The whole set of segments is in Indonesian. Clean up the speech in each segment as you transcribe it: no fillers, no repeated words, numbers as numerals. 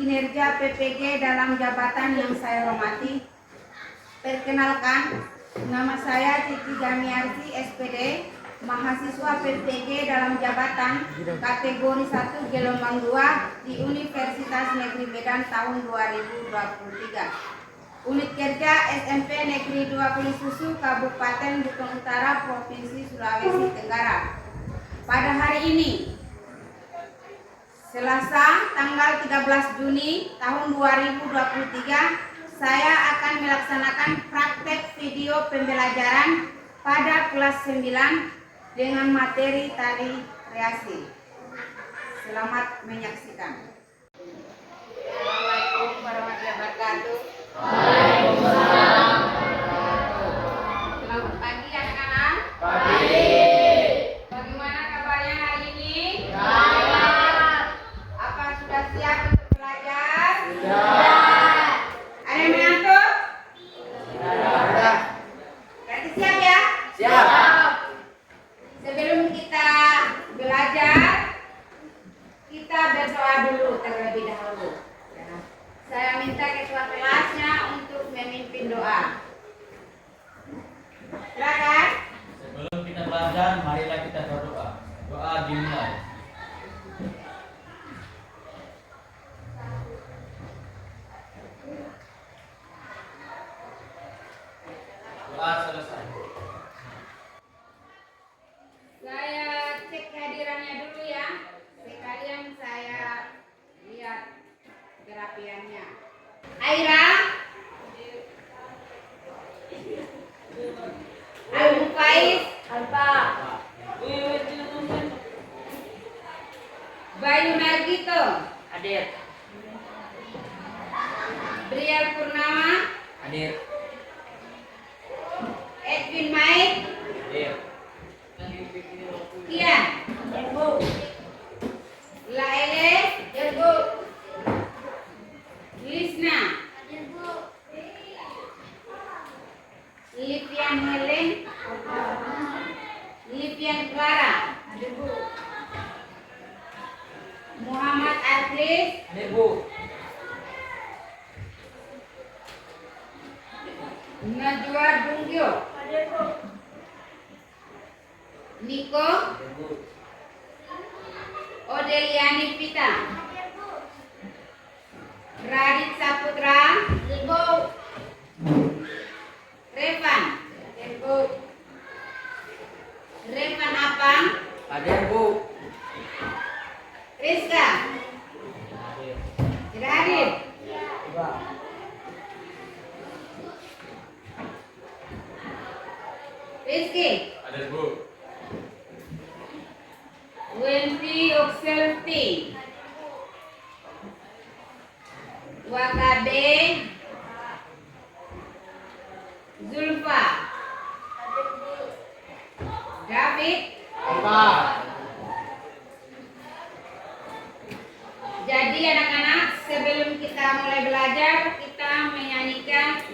kinerja PPG dalam jabatan yang saya hormati. Perkenalkan, nama saya Cici Jamiarsi SPD, mahasiswa PPG dalam jabatan kategori 1 gelombang 2 di Universitas Negeri Medan tahun 2023. Unit kerja SMP Negeri 2 Pulisusu, Kabupaten Buton Utara, Provinsi Sulawesi Tenggara. Pada hari ini, Selasa tanggal 13 Juni tahun 2023, saya akan melaksanakan praktek video pembelajaran pada kelas 9 dengan materi tali reaksi. Selamat menyaksikan. Assalamualaikum warahmatullahi wabarakatuh. Waalaikumsalam. Selamat pagi anak-anak. Pagi. Bagaimana kabarnya hari ini? Baik. Apa sudah siap untuk belajar? Sudah. Ada yang mengantuk? Sudah. Berarti siap ya? Siap. Sebelum kita belajar, kita berdoa dulu terlebih dahulu. Ya. Saya minta ketua kelasnya untuk memimpin doa. Silakan. Sebelum kita belajar, marilah kita berdoa. Doa dimulai. Doa selesai. Saya cek kehadirannya dulu ya. Sekalian saya lihat kerapiannya. Aira, Abu Faiz, Alfa. Bayu Nargito, Hadir. Briel Purnama, Hadir. Edwin Maik, Hadir. Kian, Laele, Lisna, Lipian Helen, Lipian Clara, Muhammad Adris, Hadir, Bu. Najwa Dungyo, Niko, Hadir, Bu. Odeliani Pita, Radit Saputra, Revan, Revan Apang, Hadir, Bu. Rizka, Hadir. tidak hadir. Coba. Rizky, Hadir, Bu. Wendy Okselti, Wakabe, Zulfa, David. Alfa. Jadi anak-anak, sebelum kita mulai belajar, kita menyanyikan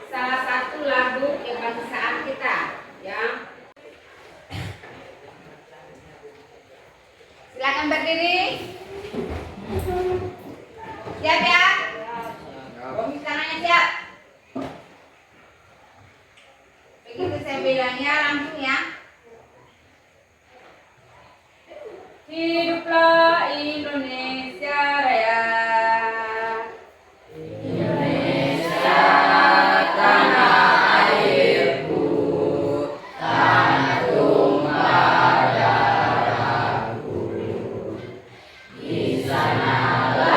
salah satu lagu kebangsaan kita, ya. Silakan berdiri. Siap ya? Bumi tangannya siap. Begitu saya bilangnya langsung ya. Hiduplah Indonesia Raya. Indonesia tanah airku, tanah tumpah darahku. Di sanalah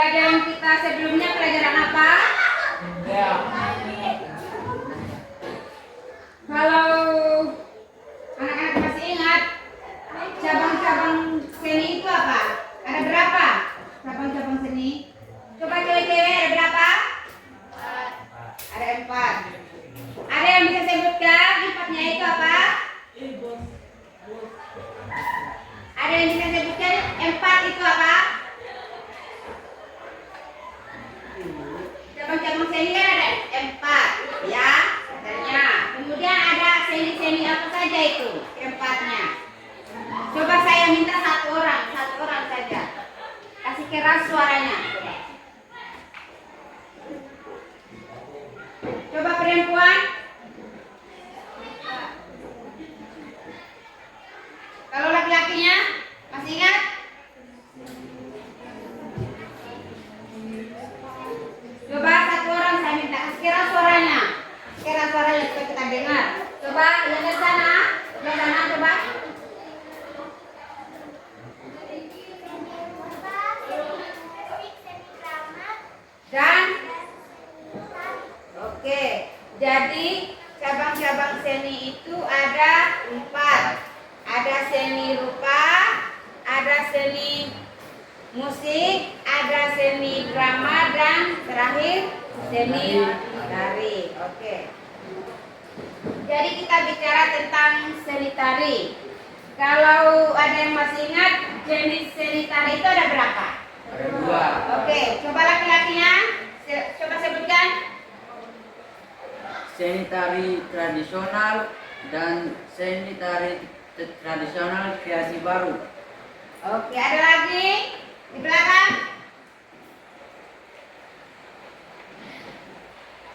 Pelajaran kita sebelumnya pelajaran apa? Ya. Kalau anak-anak masih ingat, cabang-cabang seni itu apa? Ada berapa? Cabang-cabang seni. Coba cewek-cewek ada berapa? Ada 4. Ada yang bisa sebutkan 4-nya itu apa? Ada yang bisa sebutkan 4 itu apa? Cabang-cabang seni kan ada 4, ya katanya. Kemudian ada seni-seni apa saja itu 4-nya. Coba saya minta satu orang saja. Kasih keras suaranya. Coba perempuan. Kalau laki-lakinya masih ingat? Coba satu orang saya minta kasih keras suaranya. Keras suaranya supaya kita dengar. Coba yang dari sana, coba. Dan oke, jadi cabang-cabang seni itu ada 4. Ada seni rupa, ada seni musik, ada seni drama, dan terakhir seni tari. Oke. Jadi kita bicara tentang seni tari. Kalau ada yang masih ingat, jenis seni tari itu ada berapa? Ada 2. Oke, coba laki-lakinya, coba sebutkan. Seni tari tradisional dan seni tari tradisional kreasi baru. Oke, ada lagi di belakang.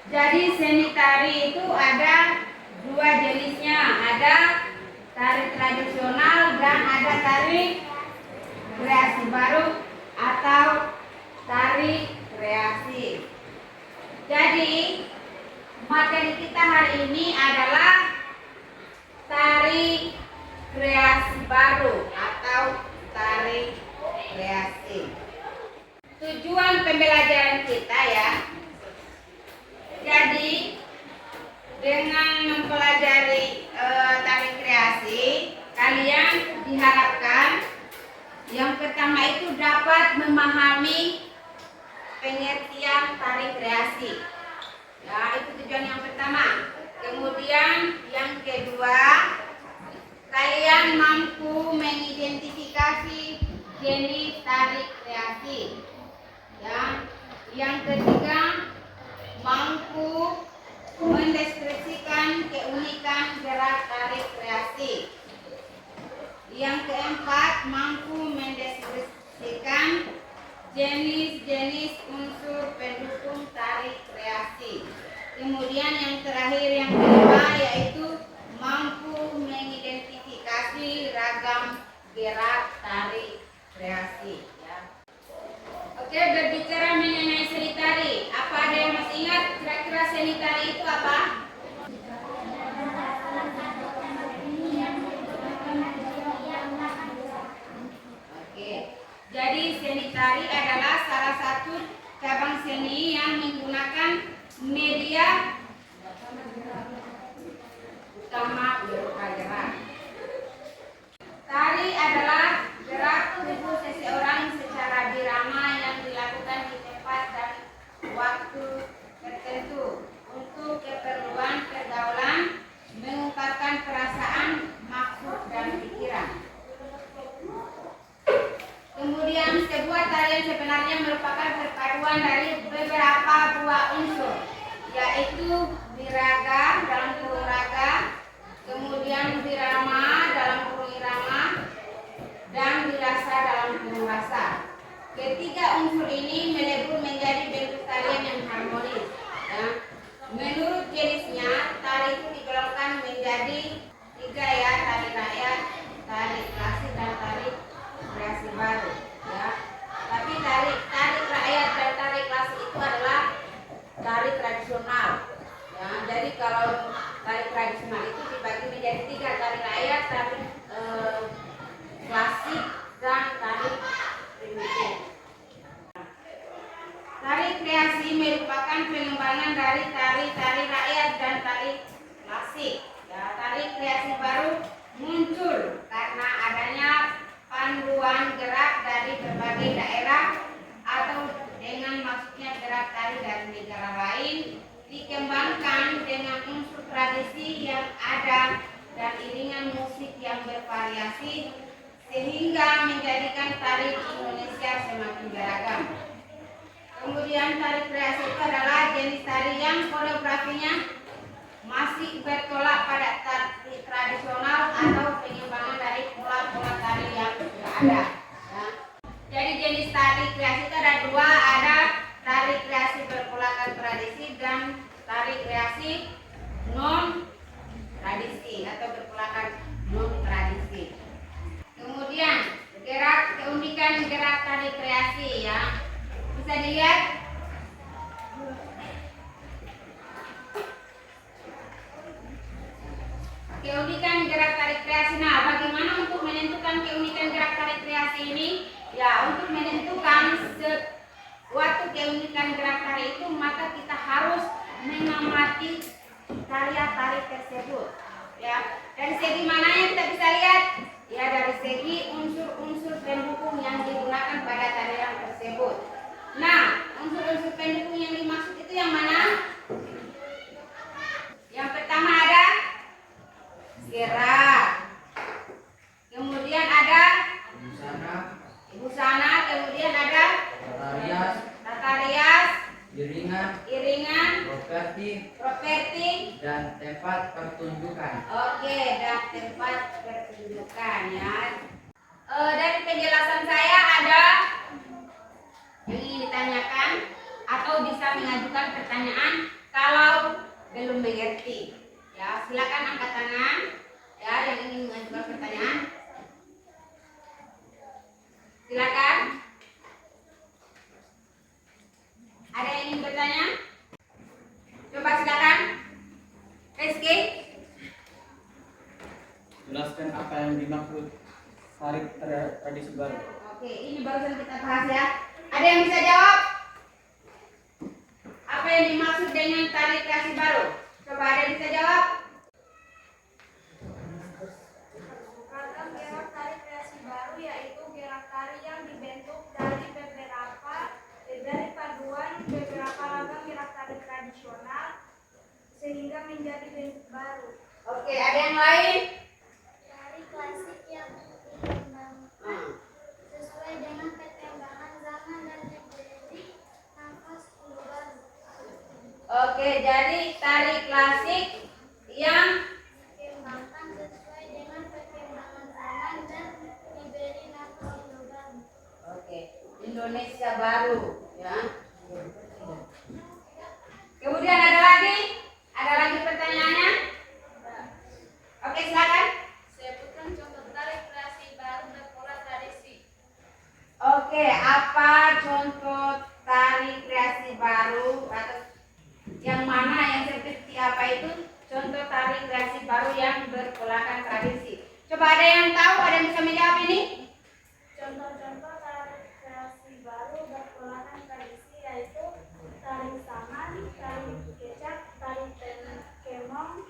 Jadi seni tari itu ada 2 jenisnya, ada tari tradisional dan ada tari kreasi baru atau tari kreasi. Jadi materi kita hari ini adalah tari kreasi baru atau tari kreasi. Tujuan pembelajaran kita ya. Jadi dengan mempelajari tari kreasi, kalian diharapkan yang pertama itu dapat memahami pengertian tari kreasi. Ya, itu tujuan yang pertama. Kemudian yang kedua, kalian mampu mengidentifikasi jenis tari kreasi. Ya. Yang ketiga, mampu mendeskripsikan keunikan gerak tari kreasi. Yang keempat, mampu mendeskripsikan jenis-jenis unsur pendukung tari kreasi. Kemudian yang terakhir, yang kelima, yaitu mampu mengidentifikasi ragam gerak tari kreasi. Ya. Oke, berbicara mengenai seni tari, apa ada yang masih ingat kira-kira seni tari itu apa? Oke, jadi seni tari adalah salah satu cabang seni yang menggunakan media utama berupa gerak. Tari adalah gerak tubuh seseorang secara birama yang dilakukan di tempat dan waktu tertentu untuk keperluan pergaulan, mengungkapkan perasaan, maksud, dan pikiran. Kemudian sebuah tarian sebenarnya merupakan perpaduan dari beberapa buah unsur, yaitu biraga dalam kurung raga, kemudian birama dalam kurung irama, dan birasa dalam kurung rasa. Ketiga unsur ini melebur menjadi bentuk tarian yang harmonis. Ya. Menurut jenisnya, tari itu digolongkan menjadi 3 ya, tari rakyat, tari klasik, dan tari kreasi baru. Ya. Tapi tari rakyat dan tari klasik itu adalah tari tradisional. Ya. Jadi kalau tari tradisional itu dibagi menjadi 3, tari rakyat, tari klasik, dan tari primitif. Tari kreasi merupakan pengembangan dari tari-tari rakyat dan tari klasik. Ya, tari kreasi baru muncul karena adanya panduan gerak dari berbagai daerah atau dengan masuknya gerak tari dari negara lain, dikembangkan dengan unsur tradisi yang ada dan iringan musik yang bervariasi sehingga menjadikan tari di Indonesia semakin beragam. Kemudian tari kreasi itu adalah jenis tari yang koreografinya masih bertolak pada tari tradisional atau pengembangan dari pola-pola tari yang sudah ada. Ya. Jadi jenis tari kreasi itu ada dua, ada tari kreasi berpolakan tradisi dan tari kreasi non tradisi atau berpolakan non tradisi. Kemudian keunikan gerak tari kreasi ya. Bisa dilihat keunikan gerak tari kreasi. Nah, bagaimana untuk menentukan keunikan gerak tari kreasi ini? Ya, untuk menentukan suatu keunikan gerak tari itu, maka kita harus mengamati karya-tari tersebut. Ya, dari segi mananya kita bisa lihat? Ya, dari segi unsur-unsur pendukung yang digunakan pada tarian tersebut. Nah, unsur-unsur pendukung yang dimaksud itu yang mana? Yang pertama ada gerak. Kemudian ada busana, kemudian ada tata rias, iringan, properti, dan tempat pertunjukan. Oke, dan tempat pertunjukan ya. Dari penjelasan saya ada yang ingin ditanyakan atau bisa mengajukan pertanyaan kalau belum mengerti. Ya, silakan angkat tangan ya yang ingin mengajukan pertanyaan. Silakan. Ada yang ingin bertanya? Coba silakan. Rizky. Jelaskan apa yang dimaksud tari tradisi baru. Oke, ini barusan kita bahas ya. Ada yang bisa jawab? Apa yang dimaksud dengan tari kreasi baru? Coba ada yang bisa jawab? Ragam gerak tari kreasi baru yaitu gerak tari yang dibentuk dari paduan beberapa ragam gerak tari tradisional sehingga menjadi bentuk baru. Oke, ada yang lain? Tari klasik yang dikembangkan sesuai dengan perkembangan zaman dan menjadi nafas baru. Oke, jadi tari klasik yang Dikembangkan sesuai dengan perkembangan zaman dan diberi nafas baru. oke, Indonesia baru ya. Kemudian ada lagi? Ada lagi pertanyaannya? Oke, silakan. Sebutkan contoh tari kreasi baru berpola tradisi. Oke, apa contoh tari kreasi baru atau yang mana yang seperti apa itu contoh tari kreasi baru yang berpolakan tradisi? Coba ada yang tahu, ada yang bisa menjawab ini? Contoh-contoh tari kreasi baru berpolakan tradisi yaitu tari saman, tari kecak, tari kemong,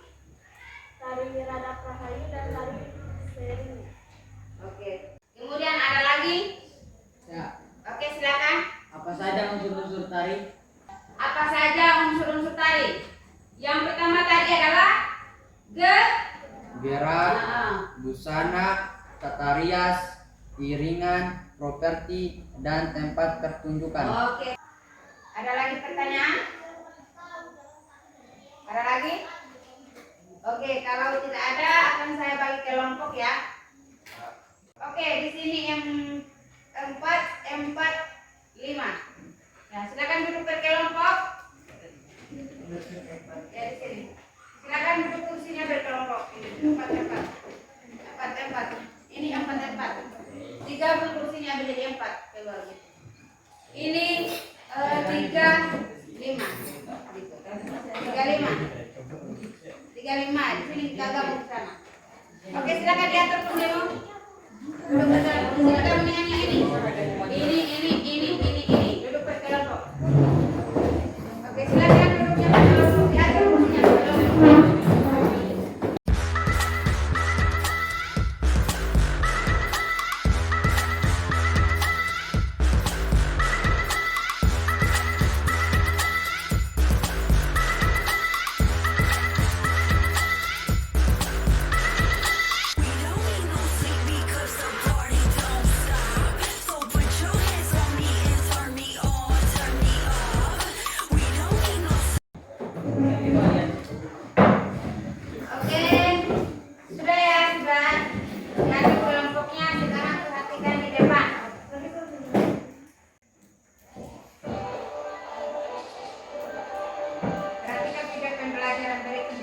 tari rada rahayu, dan tari sering. Oke. Kemudian ada lagi? Ya, Oke, silakan. apa saja unsur-unsur tari? Apa saja unsur-unsur tari? Yang pertama tadi adalah Gerak, busana, tata rias, iringan, properti, dan tempat pertunjukan. Oke. Ada lagi pertanyaan? Ada lagi? Oke, kalau tidak ada akan saya bagi kelompok ya. Oke, di sini M4, 5. Ya, silakan duduk berkelompok. Ya, di sini. Silakan duduk kursinya berkelompok. Ini 4. 4. Ini 4. 3 pun kursinya menjadi 4. Coba gitu. Ini 3, 5. Gitu. 35. 35. Di sini kita gabung ke sana. Oke, silakan diatur pendemo. Duduk berkelompok. Silakan dengan yang ini. Ini. Duduk berkelompok.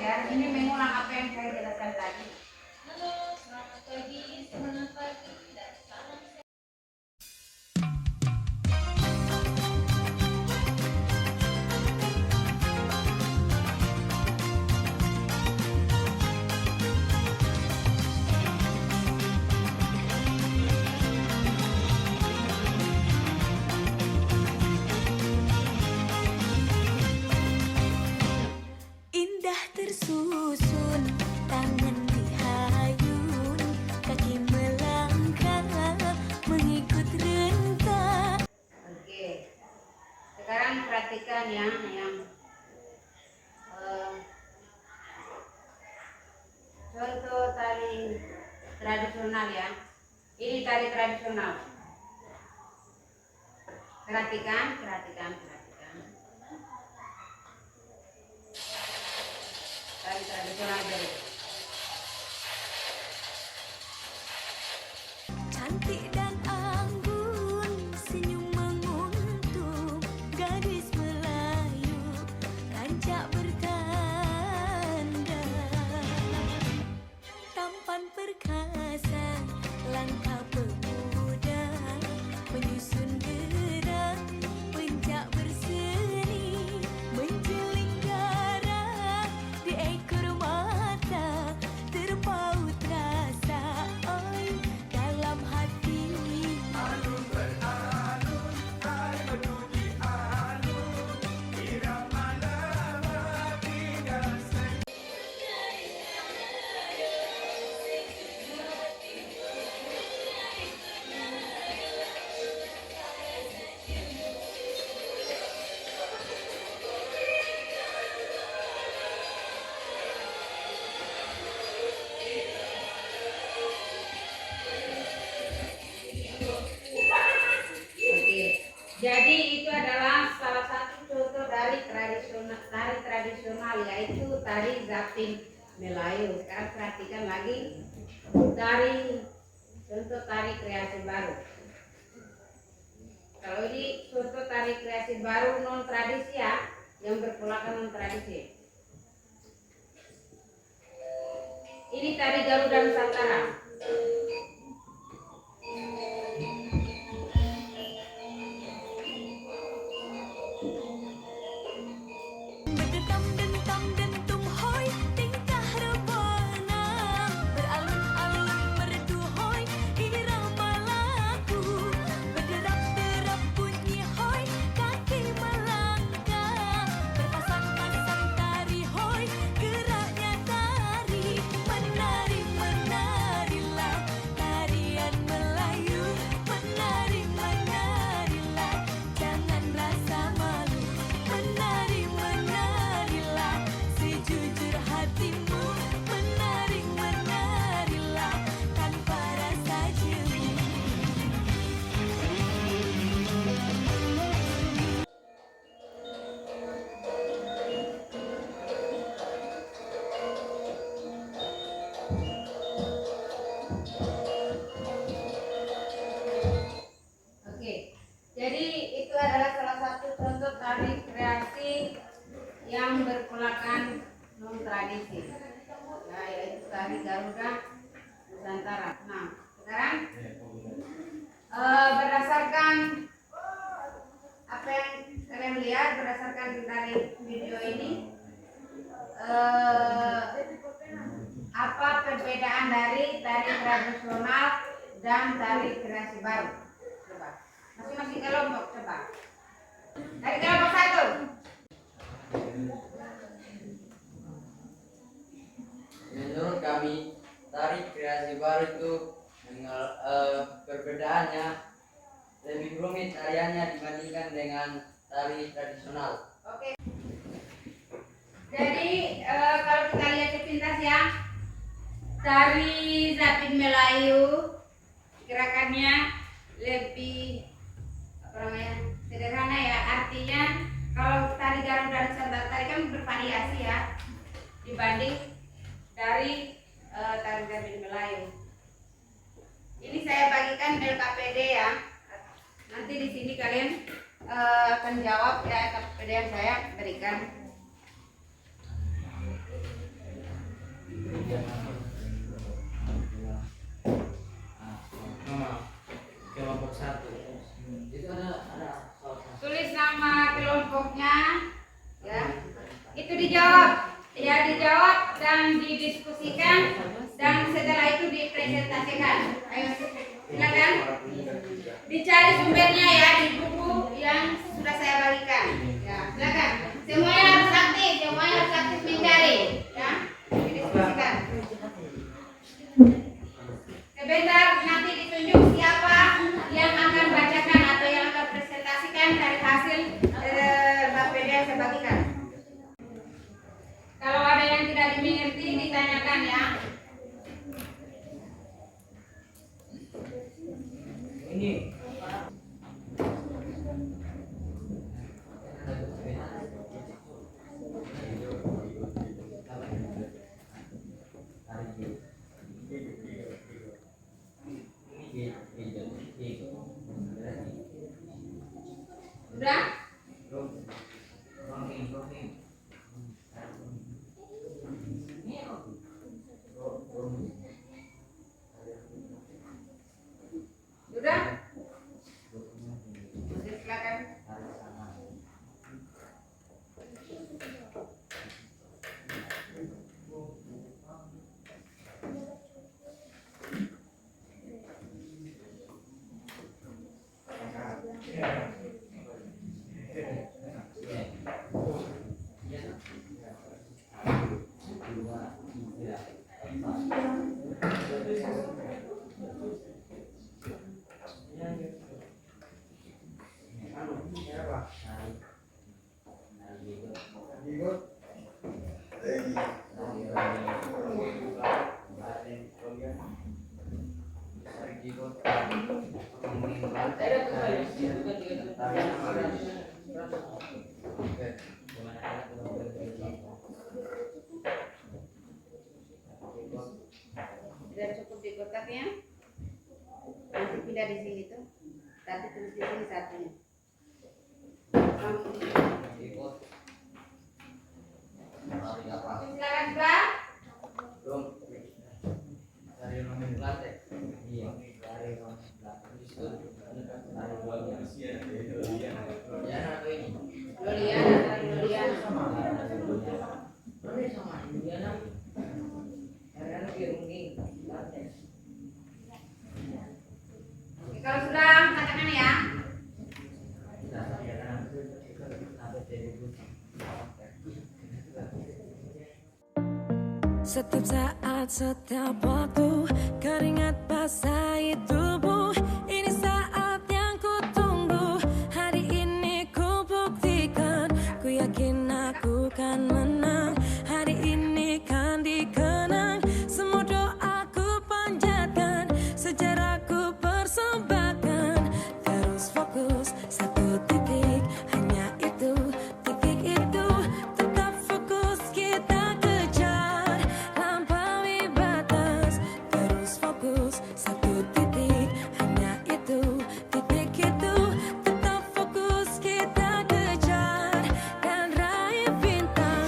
ya. Ini mengulang apa yang saya jelaskan tadi. Halo, selamat pagi, semangat pagi, dan salam sehat. Indah tersusun, tangan dihayun, kaki melangkah mengikut rentang. Oke. Sekarang perhatikan ya yang contoh tari tradisional ya. Ini tari tradisional. Perhatikan. Tari tradisional jadi. Cantik dan anggun, senyum menguntung, gadis Melayu, rancak bertanda. Tampan perkasa, langkah pemuda, menyusun gerak, pencak berseni, menjeling darah di ekor mata, terpaut rasa, oi, dalam hati. Oke. Jadi itu adalah salah satu contoh dari tari tradisional yaitu tari Zapin Melayu. Sekarang perhatikan lagi contoh tari kreasi baru. Kalau ini contoh tari kreasi baru non tradisi ya, yang berpolakan non tradisi. Ini tari Garuda Nusantara. Berdetam dentam dentum hoi, tingkah rebana, beralun-alun merdu hoi, irama lagu, berderap derap bunyi hoi, kaki melangkah, berpasang-pasang tari hoi, geraknya tari, menari menarilah tarian Melayu, menari menarilah, jangan rasa malu. Menari menarilah sejujur hatimu, menari menarilah tanpa rasa jemu. Oke, jadi itu adalah salah satu contoh tari kreasi yang berpolakan non tradisi, ya, yaitu tari Garuda Nusantara. Nah, sekarang berdasarkan apa yang kalian lihat, berdasarkan dari video ini, apa perbedaan dari tari tradisional dan tari kreasi baru? Coba, masing-masing kelompok coba. Dari kelompok satu. Menurut kami, tari kreasi baru itu perbedaannya lebih rumit tariannya dibandingkan dengan tari tradisional. Oke. Jadi kalau kita lihat sepintas ya, tari Zapin Melayu gerakannya lebih sederhana ya. Artinya kalau tari Garuda Nusantara tari kan bervariasi ya dibanding dari tari Zapin Melayu. Ini saya bagikan LKPD ya. Nanti di sini kalian akan jawab ya LKPD yang saya berikan. Kelompok 1. Itu ada Tulis nama kelompoknya, ya. Itu dijawab, ya dijawab dan didiskusikan dan setelah itu dipresentasikan. Ayo silakan. Dicari sumbernya ya di buku yang sudah saya bagikan. Ya, silakan. Semuanya harus aktif mencari, ya. Didiskusikan. Sebentar nanti ditunjuk siapa yang akan bacakan atau yang akan presentasikan dari hasil Bapeda yang saya bagikan. Kalau ada yang tidak dimengerti ditanyakan ya. Ini Sudah? Sudah? Oke, silakan. Sudah cukup di kotaknya? Nanti pindah di sini tuh. Tadi tulis di sini satunya. Silakan sudah. dari nomenklatur. Iya, dari nomenklatur. Itu ya atau ini? Loliana. Ini sama Juliana. Karena lebih mungkin. Oke, kalau sudah katakan ya. Setiap saat, setiap waktu, keringat basahi tubuh. Ini saat yang ku tunggu. Hari ini ku buktikan. Ku yakin aku kan menang. Hari ini kan dikenang. Semua doaku panjatkan. Sejarahku persembahkan. Terus fokus satu titik. Hanya itu, titik itu. Tetap fokus kita kejar. Lampaui batas. Terus fokus satu titik. Hanya itu, titik itu. Tetap fokus kita kejar. Dan raih bintang.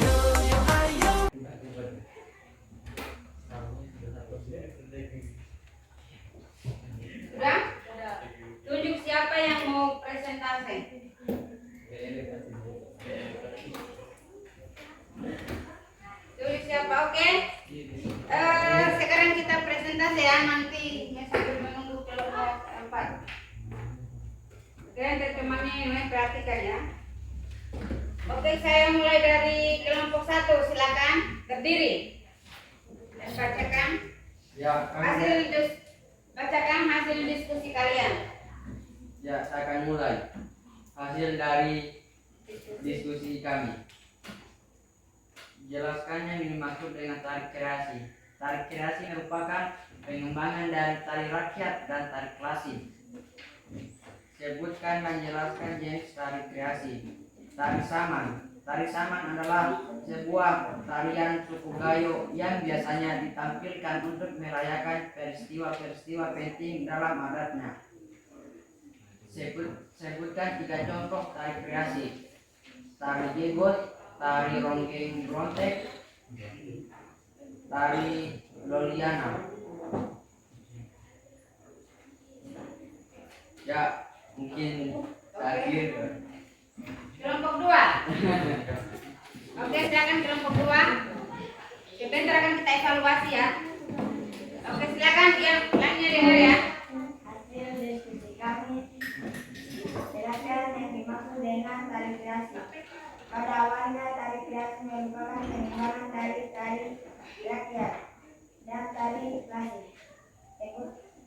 Sudah? Tunjuk siapa yang mau presentasi. Tulis siapa, oke? Sekarang kita presentasi ya, nanti sambil menunggu kelompok 4. Oke, teman-teman perhatikan ya. Oke, saya mulai dari kelompok 1, silakan berdiri dan bacakan Ya, bacakan hasil diskusi kalian. Ya, saya akan mulai. Hasil dari diskusi kami. Jelaskan yang dimaksud dengan tari kreasi. Tari kreasi merupakan pengembangan dari tari rakyat dan tari klasik. Sebutkan dan jelaskan jenis tari kreasi. Tari saman. Tari saman adalah sebuah tarian suku Gayo yang biasanya ditampilkan untuk merayakan peristiwa-peristiwa penting dalam adatnya. Sebutkan 3 contoh tari kreasi. Tari jegot, tari ronggeng brontek, tari Loliana. Ya, mungkin terakhir. Kelompok 2. Oke, silakan kelompok 2. Sebentar akan kita evaluasi ya. Oke, silakan yang lainnya dengar ya. Hasil diskusi kami, jelaskan yang dimaksud dengan tari kreasi. Pada awalnya tari kreasi merupakan pengembangan dari tari rakyat dan tari klasik.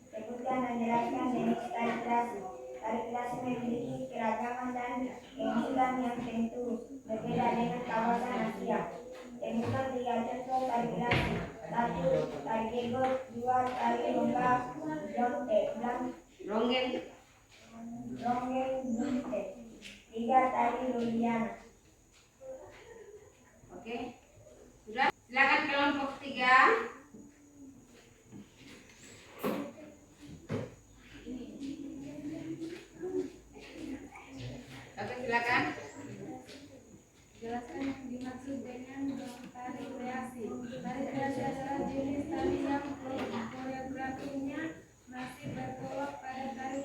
Sebutkan dan jelaskan jenis tari kreasi. Tari kreasi memiliki keragaman dan keunggulan yang tentu berbeda dengan kawasan Asia. Sebutkan 3 contoh tari kreasi. 1. Tari gegot. 2. Tari lomba Ronggeng. Ronggeng buntet. 3. Tari Loliana. Oke. Sudah. Silakan kelompok 3. Oke, silakan. Jelaskan yang dimaksud dengan tari kreasi. Tari kreasi adalah jenis tari yang koreografinya masih bertolak pada tari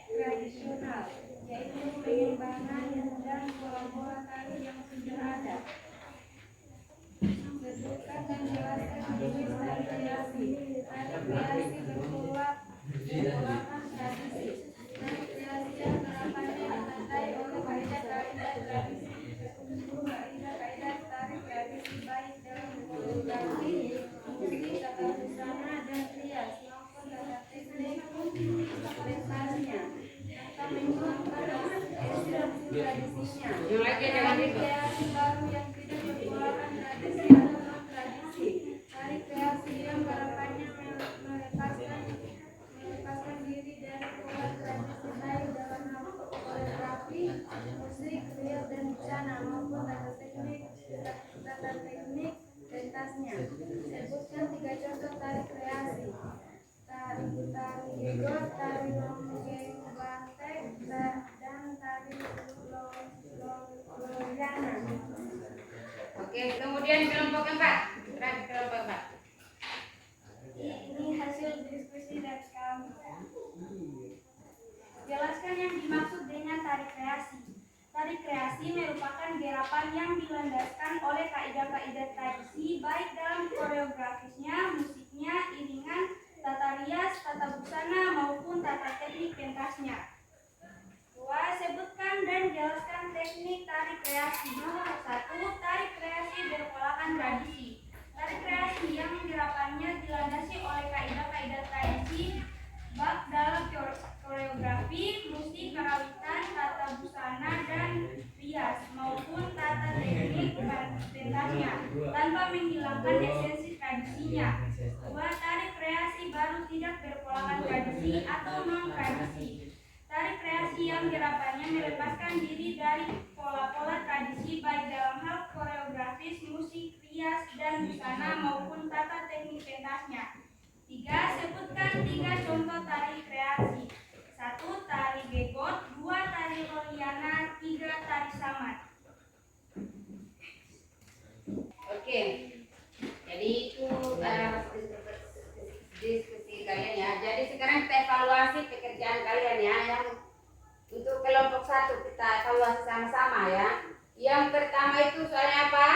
tradisional, yaitu pengembangan dan pola-pola tari yang sudah ada. Sebutkan dan jelaskan jenis tari kreasi. Tari kreasi berpolakan tradisi. Tari kreasi yang terapannya ditandai oleh kaidah-kaidah tradisi. Kaidah-kaidah tari tradisi baik dalam koreografi, musik, tata busana, dan rias maupun tata teknik pentasnya, serta menggunakan esensi tradisinya. Tari kreasi baru yang tidak berpolakan tradisi atau non tradisi. Tari kreasi yang harapannya melepaskan diri dari pola tradisi baik dalam hal koreografi, musik, rias, dan busana maupun tata teknik pentasnya. Sebutkan 3 contoh tari kreasi. Tari gegot, tari longgeng banteng, dan tari Loliana. Oke, kemudian kelompok 4. Terakhir kelompok 4. Ini hasil diskusi dari kami. Jelaskan yang dimaksud dengan tari kreasi. Tari kreasi merupakan gerakan yang dilandaskan oleh kaidah-kaidah tradisi baik dalam koreografisnya, musiknya, iringan, tata rias, tata busana maupun tata teknik pentasnya. 2. Sebutkan dan jelaskan teknik tari kreasi. Nomor 1. Tari kreasi berpolakan tradisi. Tari kreasi yang gerakannya dilandasi oleh kaidah-kaidah tradisi baik dalam koreografi, musik, karawitan, tata busana, dan rias maupun tata teknik pentasnya tanpa menghilangkan esensi tradisinya. 2. Tari kreasi baru tidak berpolakan tradisi atau non tradisi. Tari kreasi yang gerakannya melepaskan diri dari pola-pola tradisi baik dalam hal koreografis, musik, rias, dan busana maupun tata teknik pentasnya. 3. Sebutkan 3 contoh tari kreasi. 1. Tari gegot. 2. Tari Loliana. 3. Tari saman. Oke. Jadi itu diskusi kalian ya. Jadi sekarang kita evaluasi pekerjaan kalian ya. Yang untuk kelompok 1 kita evaluasi sama-sama ya. Yang pertama itu soalnya apa?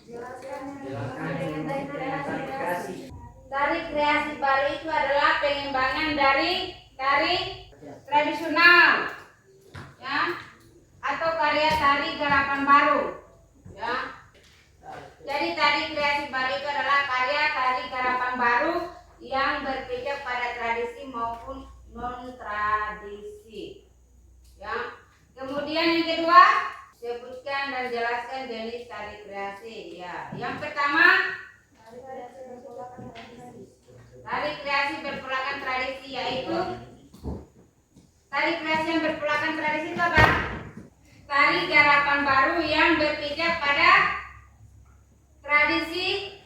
Jelaskan tari kreasi. Tari kreasi baru itu adalah pengembangan dari tari tradisional, ya, atau karya tari garapan baru, ya. Jadi tari kreasi baru itu adalah karya tari garapan baru yang berpijak pada tradisi maupun non tradisi, ya. Kemudian yang kedua, sebutkan dan jelaskan jenis tari kreasi, ya. Yang pertama, tari kreasi berpolakan tradisi, yaitu tari kreasi yang berpolakan tradisi itu apa? Tari garapan baru yang berpijak pada tradisi.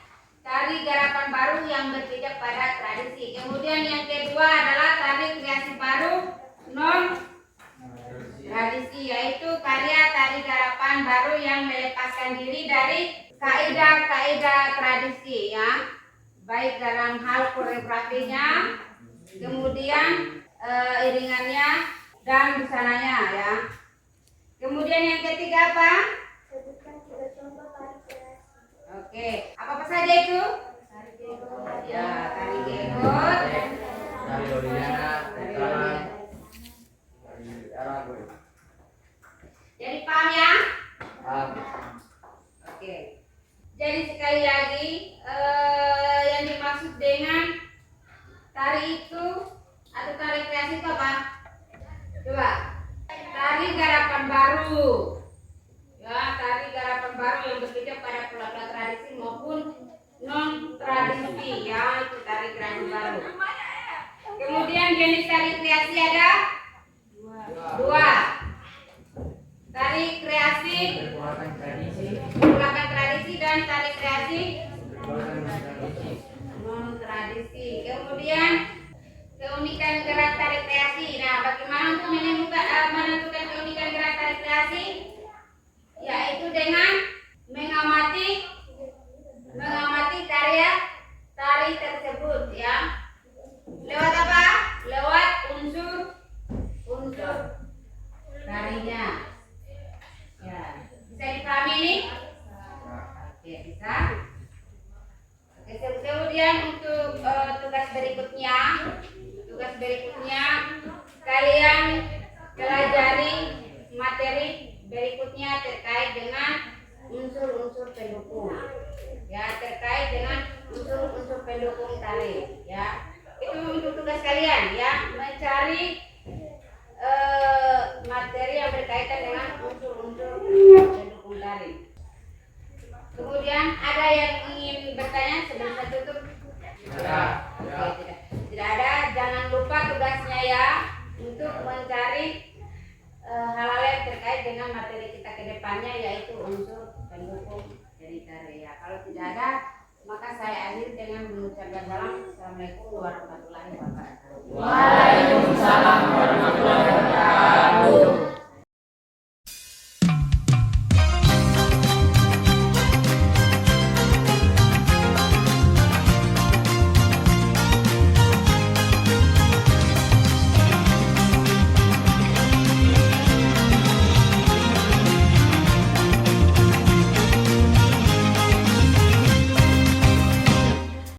Tari garapan baru yang berpijak pada tradisi. Kemudian yang kedua adalah tari kreasi baru non tradisi, yaitu karya tari garapan baru yang melepaskan diri dari kaidah-kaidah tradisi ya, baik dalam hal koreografinya, kemudian iringannya dan busananya ya. Kemudian yang ketiga apa? Sebutkan 3 contoh tari kreasi. Oke, apa saja itu? Ya, tari gegot, Dari Loriana, dari Taman, dari Aragoy. jadi paham ya? Paham. Oke. Jadi sekali lagi yang dimaksud dengan tari itu atau tari kreasi itu apa? Coba. Tari garapan baru. Ya, tari garapan baru yang berbeda pada pola-pola tradisi maupun non tradisi ya, itu tari garapan baru. Kemudian jenis tari kreasi ada dua. Tari kreasi Perbuatan tradisi, menggunakan tradisi dan tari kreasi perbuatan tradisi. non tradisi. Kemudian keunikan gerak tari kreasi. Nah, bagaimana untuk menentukan keunikan gerak tari kreasi? Yaitu dengan mengamati karya tari tersebut ya. Lewat apa? Lewat unsur tarinya. Ya, bisa dipahami ini? Oke, bisa. Oke, kemudian untuk tugas berikutnya kalian pelajari materi berikutnya terkait dengan unsur-unsur pendukung. Ya, terkait dengan unsur-unsur pendukung tari. Ya, itu untuk tugas kalian ya, mencari materi yang berkaitan dengan unsur-unsur pendukung tari. Kemudian ada yang ingin bertanya sebelum saya tutup? Oke, tidak ada. Jangan lupa tugasnya ya untuk mencari hal-hal yang terkait dengan materi kita ke depannya, yaitu unsur pendukung dari tari ya. Kalau tidak ada, maka saya akhiri dengan mengucapkan salam. Assalamualaikum warahmatullahi wabarakatuh.